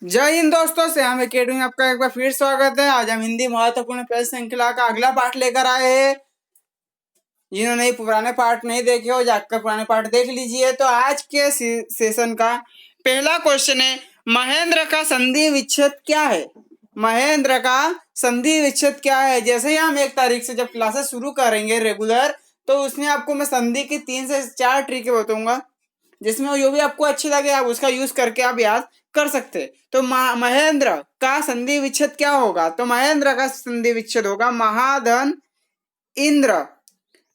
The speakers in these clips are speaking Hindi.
जय हिंद दोस्तों, से हम अकेडमी में आपका एक बार फिर स्वागत है। आज हम हिंदी महत्वपूर्ण पहली श्रृंखला का अगला पार्ट लेकर आए हैं। जिन्होंने पुराने पार्ट नहीं देखे हो, जाकर पुराने पार्ट देख लीजिए। तो आज के सेशन का पहला क्वेश्चन है, महेंद्र का संधि विच्छेद क्या है? महेंद्र का संधि विच्छेद क्या है? जैसे ही हम 1 तारीख से जब क्लासेस शुरू करेंगे रेगुलर, तो उसमें आपको मैं संधि की 3 से 4 ट्रिक बताऊंगा, जिसमें जो भी आपको अच्छी लगे आप उसका यूज करके आप याद कर सकते। तो महेंद्र का संधि विच्छेद क्या होगा? तो महेंद्र का संधि विच्छेद होगा महाधन इंद्र।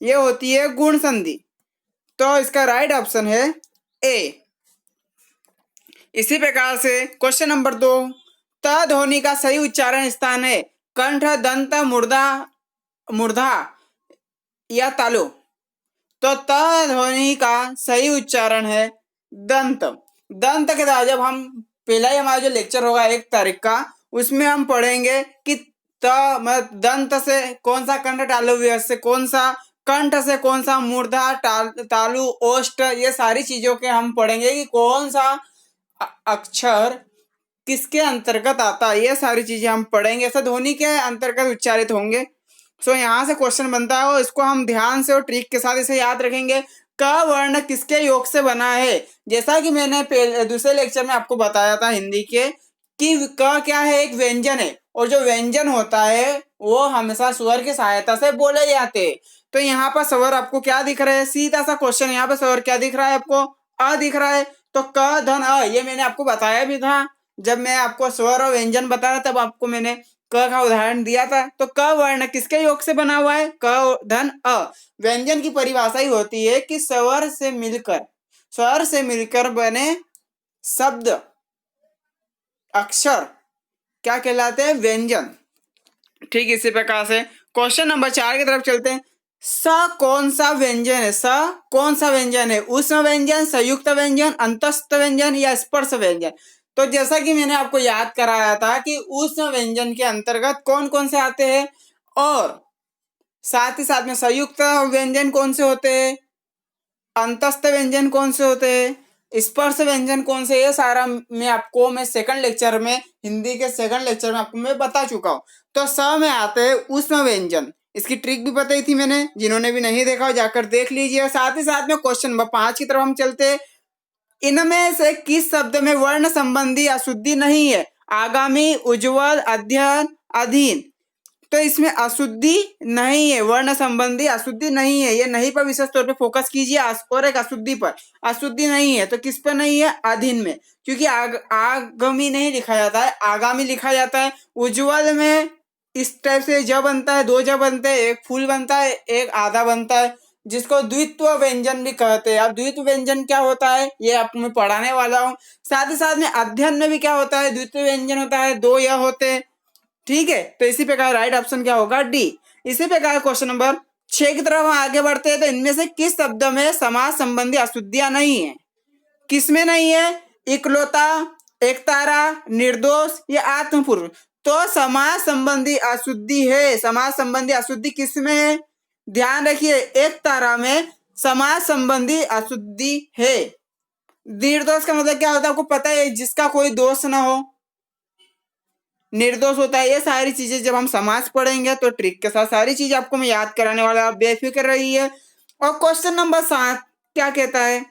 ये होती है गुण संधि। तो इसका राइट ऑप्शन है ए। इसी प्रकार से क्वेश्चन नंबर 2, त ध्वनि का सही उच्चारण स्थान है कंठ, दंत, मूर्धा या तालु। तो त ध्वनि का सही उच्चारण है दंत। दंत के बाद जब हम पहला ही हमारा जो लेक्चर होगा 1 तारीख का, उसमें हम पढ़ेंगे कि दंत से कौन सा कंठ, तालु से कौन सा कंठ, से कौन सा मूर्धा, तालु, ओष्ठ, ये सारी चीजों के हम पढ़ेंगे कि कौन सा अक्षर किसके अंतर्गत आता है। ये सारी चीजें हम पढ़ेंगे, ऐसा ध्वनि के अंतर्गत उच्चारित होंगे। सो यहाँ से क्वेश्चन बनता है और इसको हम ध्यान से और ट्रिक के साथ इसे याद रखेंगे। क वर्ण किसके योग से बना है? जैसा कि मैंने दूसरे लेक्चर में आपको बताया था हिंदी के कि क क्या है, एक व्यंजन है, और जो व्यंजन होता है वो हमेशा स्वर की सहायता से बोले जाते हैं। तो यहाँ पर स्वर आपको क्या दिख रहा है? सीधा सा क्वेश्चन, यहाँ पर स्वर क्या दिख रहा है आपको? अ दिख रहा है। तो क धन अ, ये मैंने आपको बताया भी था जब मैं आपको स्वर और व्यंजन बताया, तब आपको मैंने क का उदाहरण दिया था। तो क वर्ण किसके योग से बना हुआ है? क धन अ। व्यंजन की परिभाषा ही होती है कि स्वर से मिलकर बने शब्द, अक्षर क्या कहलाते हैं? व्यंजन। ठीक इसी प्रकार से क्वेश्चन नंबर 4 की तरफ चलते हैं। स कौन सा व्यंजन है? स कौन सा व्यंजन है? ऊष्म व्यंजन, संयुक्त व्यंजन, अंतस्थ व्यंजन या स्पर्श व्यंजन? तो जैसा कि मैंने आपको याद कराया था कि ऊष्म व्यंजन के अंतर्गत कौन कौन से आते हैं, और साथ ही साथ में संयुक्त व्यंजन कौन से होते हैं, अंतस्थ व्यंजन कौन से होते हैं, स्पर्श व्यंजन कौन से, ये सारा मैं सेकंड लेक्चर में, हिंदी के सेकंड लेक्चर में आपको मैं बता चुका हूँ। तो स में आते हैं ऊष्म व्यंजन। इसकी ट्रिक भी बताई थी मैंने, जिन्होंने भी नहीं देखा हो जाकर देख लीजिए। साथ ही साथ में क्वेश्चन नंबर 5 की तरफ हम चलते हैं। इनमें से किस शब्द में वर्ण संबंधी अशुद्धि नहीं है? आगामी, उज्ज्वल, अध्ययन, अधीन। तो इसमें अशुद्धि नहीं है, वर्ण संबंधी अशुद्धि नहीं है। ये नहीं पर विशेष तौर पे फोकस कीजिए, और एक अशुद्धि पर। अशुद्धि नहीं है तो किस पर नहीं है? अधीन में, क्योंकि आगामी नहीं लिखा जाता है, आगामी लिखा जाता है। उज्ज्वल में इस टाइप से ज बनता है, 2 ज बनते हैं, एक फूल बनता है, एक आधा बनता है, जिसको द्वित्व व्यंजन भी कहते हैं। अब द्वित्व व्यंजन क्या होता है ये आपको मैं पढ़ाने वाला हूँ। साथ ही साथ में अध्ययन में भी क्या होता है? द्वित्व व्यंजन होता है, 2 य होते हैं। ठीक है, तो इसी प्रकार राइट ऑप्शन क्या होगा? डी। इसी प्रकार क्वेश्चन नंबर 6 की तरफ हम आगे बढ़ते हैं। तो इनमें से किस शब्द में समाज संबंधी अशुद्धियां नहीं है? किसमें नहीं है? इकलौता, एकतारा, निर्दोष या आत्मपूर्ण। तो समाज संबंधी अशुद्धि है। समाज संबंधी अशुद्धि किसमें है? ध्यान रखिए, एकतारा में समाज संबंधी अशुद्धि है। निर्दोष का मतलब क्या होता है आपको पता है? जिसका कोई दोष ना हो, निर्दोष होता है। ये सारी चीजें जब हम समाज पढ़ेंगे तो ट्रिक के साथ सारी चीज आपको मैं याद कराने वाला, आप बेफिक्र रहिए। और क्वेश्चन नंबर 7 क्या कहता है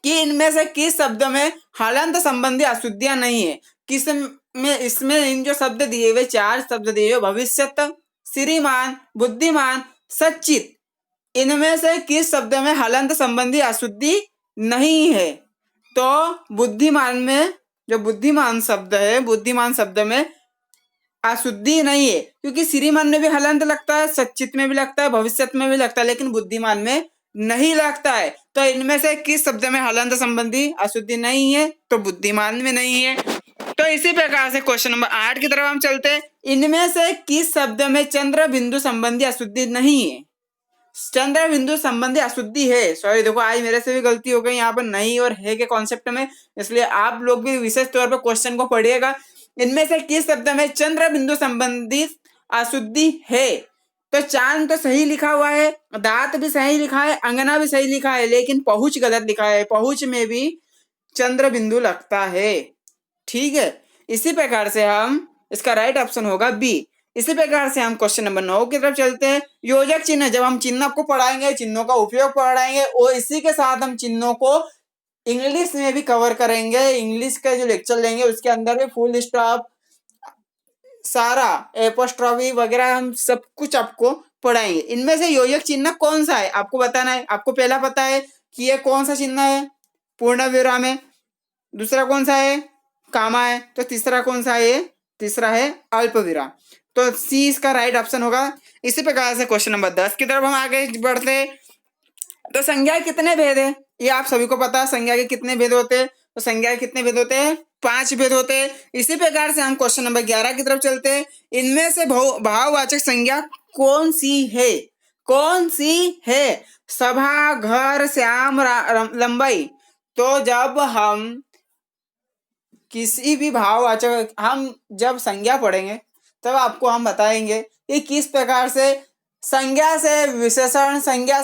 कि इनमें से किस शब्द में हलंत संबंधी अशुद्धियां नहीं है? किस में? इसमें इन जो शब्द दिए हुए, 4 शब्द दिए हुए, भविष्यत, श्रीमान, बुद्धिमान, सच्चित, इनमें से किस शब्द में हलंत संबंधी अशुद्धि नहीं है? तो बुद्धिमान में, जो बुद्धिमान शब्द है, बुद्धिमान शब्द में अशुद्धि नहीं है, क्योंकि श्रीमान में भी हलंत लगता है, सच्चित में भी लगता है, भविष्यत में भी लगता है, लेकिन बुद्धिमान में नहीं लगता है। तो इनमें से किस शब्द में हलंत संबंधी अशुद्धि नहीं है? तो बुद्धिमान में नहीं है। तो इसी प्रकार से क्वेश्चन नंबर 8 की तरफ हम चलते हैं। इनमें से किस शब्द में चंद्र बिंदु संबंधी अशुद्धि नहीं है? चंद्र बिंदु संबंधी अशुद्धि है। सॉरी, देखो आज मेरे से भी गलती हो गई यहाँ पर नहीं और है के कॉन्सेप्ट में, इसलिए आप लोग भी विशेष तौर पर क्वेश्चन को पढ़िएगा। इनमें से किस शब्द में चंद्र बिंदु संबंधी अशुद्धि है? तो चांद तो सही लिखा हुआ है, दांत भी सही लिखा है, अंगना भी सही लिखा है, लेकिन पहुंच गलत लिखा है। पहुंच में भी चंद्र बिंदु लगता है। ठीक है, इसी प्रकार से हम इसका राइट ऑप्शन होगा बी। इसी प्रकार से हम क्वेश्चन नंबर 9 की तरफ चलते हैं। योजक चिन्ह, जब हम चिन्ह आपको पढ़ाएंगे, चिन्हों का उपयोग पढ़ाएंगे और इसी के साथ हम चिन्हों को इंग्लिश में भी कवर करेंगे। इंग्लिश का जो लेक्चर लेंगे उसके अंदर भी फुल स्टॉप, सारा एपोस्ट्रॉफी वगैरह हम सब कुछ आपको पढ़ाएंगे। इनमें से योजक चिन्ह कौन सा है आपको बताना है। आपको पहला पता है कि ये कौन सा चिन्ह है, पूर्ण विराम है। दूसरा कौन सा है, कामा है। तो तीसरा कौन सा है, तीसरा है अल्प विराम। तो सी इसका राइट ऑप्शन होगा। इसी प्रकार से क्वेश्चन नंबर 10 की तरफ हम आगे बढ़ते हैं। तो संज्ञा कितने भेद है, ये आप सभी को पता है। संज्ञा के कितने भेद होते हैं, तो संज्ञा के कितने भेद होते हैं, 5 भेद होते हैं। इसी प्रकार से हम क्वेश्चन नंबर 11 की तरफ चलते हैं। इनमें से भाववाचक संज्ञा कौन सी है, कौन सी है। सभा, घर, श्याम, लंबाई। तो जब हम किसी भी भाववाचक, हम जब संज्ञा पढ़ेंगे तब आपको हम बताएंगे कि किस प्रकार से संज्ञा से विशेषण, संज्ञा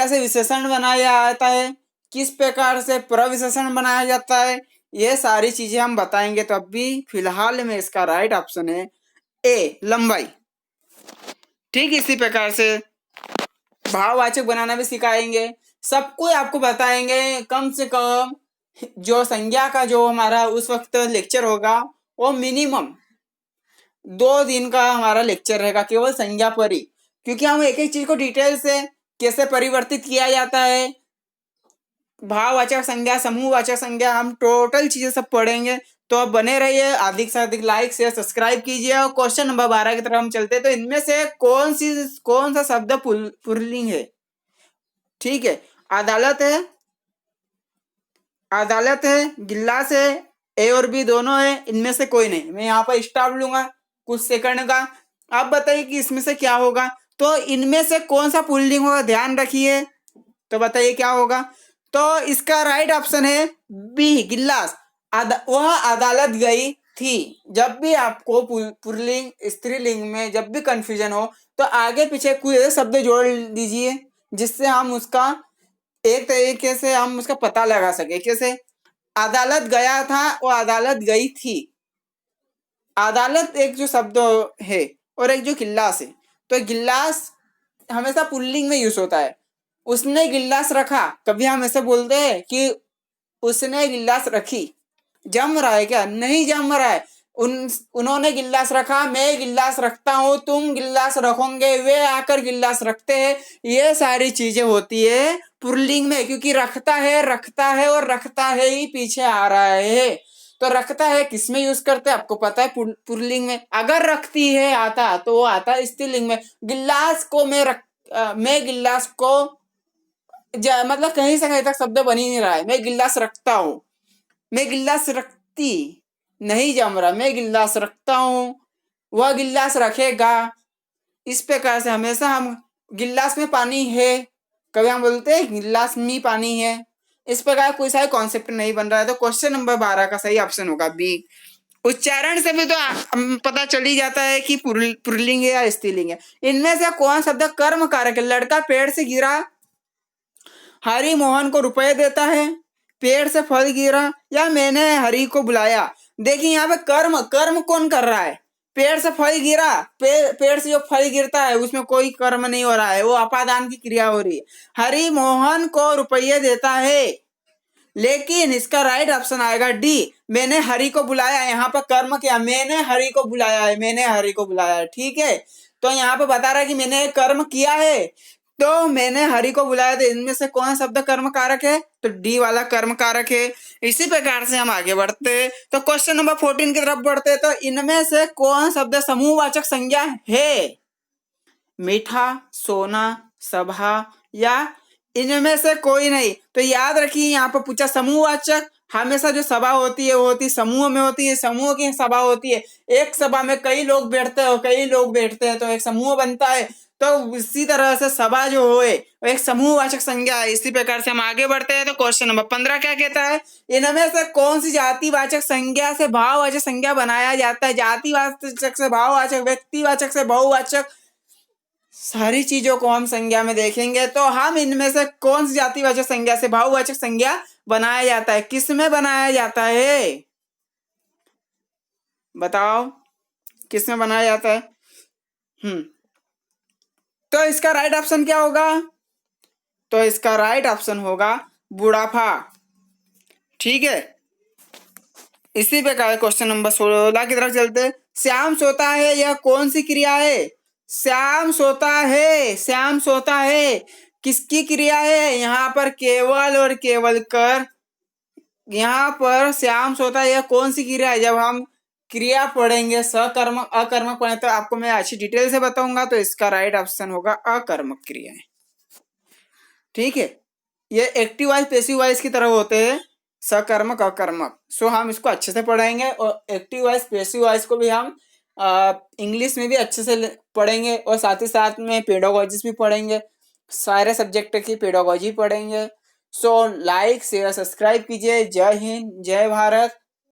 से विशेषण बनाया जाता है, किस प्रकार से प्रविशेषण बनाया जाता है, ये सारी चीजें हम बताएंगे। तो अभी फिलहाल में इसका राइट ऑप्शन है ए, लंबाई। ठीक इसी प्रकार से भाववाचक बनाना भी सिखाएंगे, सब कुछ आपको बताएंगे। कम से कम जो संज्ञा का जो हमारा उस वक्त लेक्चर होगा वो मिनिमम 2 दिन का हमारा लेक्चर रहेगा केवल संज्ञा पर ही, क्योंकि हम एक एक चीज को डिटेल से कैसे परिवर्तित किया जाता है, भाववाचक संज्ञा, समूहवाचक संज्ञा, हम टोटल चीजें सब पढ़ेंगे। तो अब बने रहिए, अधिक से अधिक लाइक शेयर सब्सक्राइब कीजिए। और क्वेश्चन नंबर 12 की तरफ हम चलते हैं। तो इनमें से कौन सा शब्द पुल्लिंग है। ठीक है, अदालत है, अदालत है, गिलास है, ए और बी दोनों है, इनमें से कोई नहीं। मैं यहाँ पर स्टॉप लूंगा कुछ सेकंड का। आप बताइए कि इसमें से क्या होगा। तो इनमें से कौन सा पुल्लिंग होगा, ध्यान रखिए। तो बताइए क्या होगा। तो इसका राइट ऑप्शन है बी, गिलास। वह अदालत गई थी। जब भी आपको पुल्लिंग स्त्रीलिंग में जब भी कंफ्यूजन हो तो आगे पीछे कोई शब्द जोड़ दीजिए, जिससे हम उसका एक तरीके से हम उसका पता लगा सके। कैसे, अदालत गया था और अदालत गई थी। अदालत एक जो शब्द है और एक जो गिलास है। तो गिलास हमेशा पुल्लिंग में यूज होता है। उसने गिलास रखा, कभी हम ऐसे बोलते हैं कि उसने गिलास रखी। जम रहा है क्या, नहीं जम रहा है। उन्होंने गिलास रखा, मैं गिलास रखता हूँ, तुम गिलास रखोगे, वे आकर गिलास रखते हैं। ये सारी चीजें होती है पुल्लिंग में, क्योंकि रखता है और रखता है ही पीछे आ रहा है। तो रखता है किस में यूज करते हैं आपको पता है, पुल्लिंग में। अगर रखती है आता तो वो आता है स्त्रीलिंग में। गिलास को मैं गिलास को मतलब कहीं से कहीं तक शब्द बन ही नहीं रहा है। मैं गिलास रखता हूँ, मैं गिलास रखती, नहीं जम रहा। मैं गिलास रखता हूँ, वह गिलास रखेगा। इस प्रकार से हमेशा हम गिलास में पानी है, कभी हम बोलते हैं गिलास में पानी है। इस प्रकार कोई सा कॉन्सेप्ट नहीं बन रहा है। तो क्वेश्चन नंबर 12 का सही ऑप्शन होगा बी। उच्चारण से भी तो पता चल ही जाता है कि पुल्लिंग है या स्त्रीलिंग है। इनमें से कौन शब्द कर्म कारक है। लड़का पेड़ से गिरा, हरि मोहन को रुपए देता है, पेड़ से फल गिरा, या मैंने हरि को बुलाया। देखिए यहाँ पे कर्म कौन कर रहा है। पेड़ से फल गिरा, पेड़ से जो फल गिरता है उसमें कोई कर्म नहीं हो रहा है, वो अपादान की क्रिया हो रही है। हरि मोहन को रुपये देता है, लेकिन इसका राइट ऑप्शन आएगा डी, मैंने हरि को बुलाया। यहाँ पर कर्म क्या, मैंने हरि को बुलाया है, मैंने हरि को बुलाया है। ठीक है, तो यहाँ पे बता रहा है कि मैंने कर्म किया है, तो मैंने हरि को बुलाया। तो इनमें से कौन शब्द कर्म कारक है, तो डी वाला कर्म कारक है। इसी प्रकार से हम आगे बढ़ते हैं। तो क्वेश्चन नंबर 14 की तरफ बढ़ते हैं। तो इनमें से कौन शब्द समूहवाचक संज्ञा है। मीठा, सोना, सभा, या इनमें से कोई नहीं। तो याद रखिए यहाँ पर पूछा समूहवाचक, हमेशा जो सभा होती है वो होती समूह में होती है, समूह की सभा होती है। एक सभा में कई लोग बैठते हैं, कई लोग बैठते हैं तो एक समूह बनता है। तो इसी तरह से सभा जो होए वो एक समूहवाचक संज्ञा है। इसी प्रकार से हम आगे बढ़ते हैं। तो क्वेश्चन नंबर 15 क्या कहता है, इनमें से कौन सी जातिवाचक संज्ञा से भाववाचक संज्ञा बनाया जाता है। जातिवाचक से भाववाचक, व्यक्तिवाचक से बहुवाचक, सारी चीजों को हम संज्ञा में देखेंगे। तो हम इनमें से कौन सी जातिवाचक संज्ञा से भाववाचक संज्ञा बनाया जाता है? किस में बनाया जाता है? बताओ किस में बनाया जाता है? तो इसका राइट ऑप्शन क्या होगा? तो इसका राइट ऑप्शन होगा बुढ़ापा। ठीक है, इसी प्रकार क्वेश्चन नंबर 16 की तरफ चलते। श्याम सोता है, यह कौन सी क्रिया है? श्याम सोता है, श्याम सोता है किसकी क्रिया है? यहाँ पर केवल और केवल कर, यहाँ पर श्याम सोता है, यह कौन सी क्रिया है? जब हम क्रिया पढ़ेंगे सकर्मक अकर्मक पढ़े तो आपको मैं अच्छी डिटेल से बताऊंगा। तो इसका राइट ऑप्शन होगा अकर्मक क्रिया। ठीक है, ये एक्टिव वॉइस पैसिव वॉइस की तरह होते हैं, सकर्मक अकर्मक। सो हम इसको अच्छे से पढ़ेंगे और एक्टिव वॉइस पैसिव वॉइस को भी हम इंग्लिश में भी अच्छे से पढ़ेंगे और साथ ही साथ में पेडागोजीज भी पढ़ेंगे, सारे सब्जेक्ट की पेडागोजी पढ़ेंगे। सो लाइक शेयर सब्सक्राइब कीजिए। जय हिंद, जय भारत।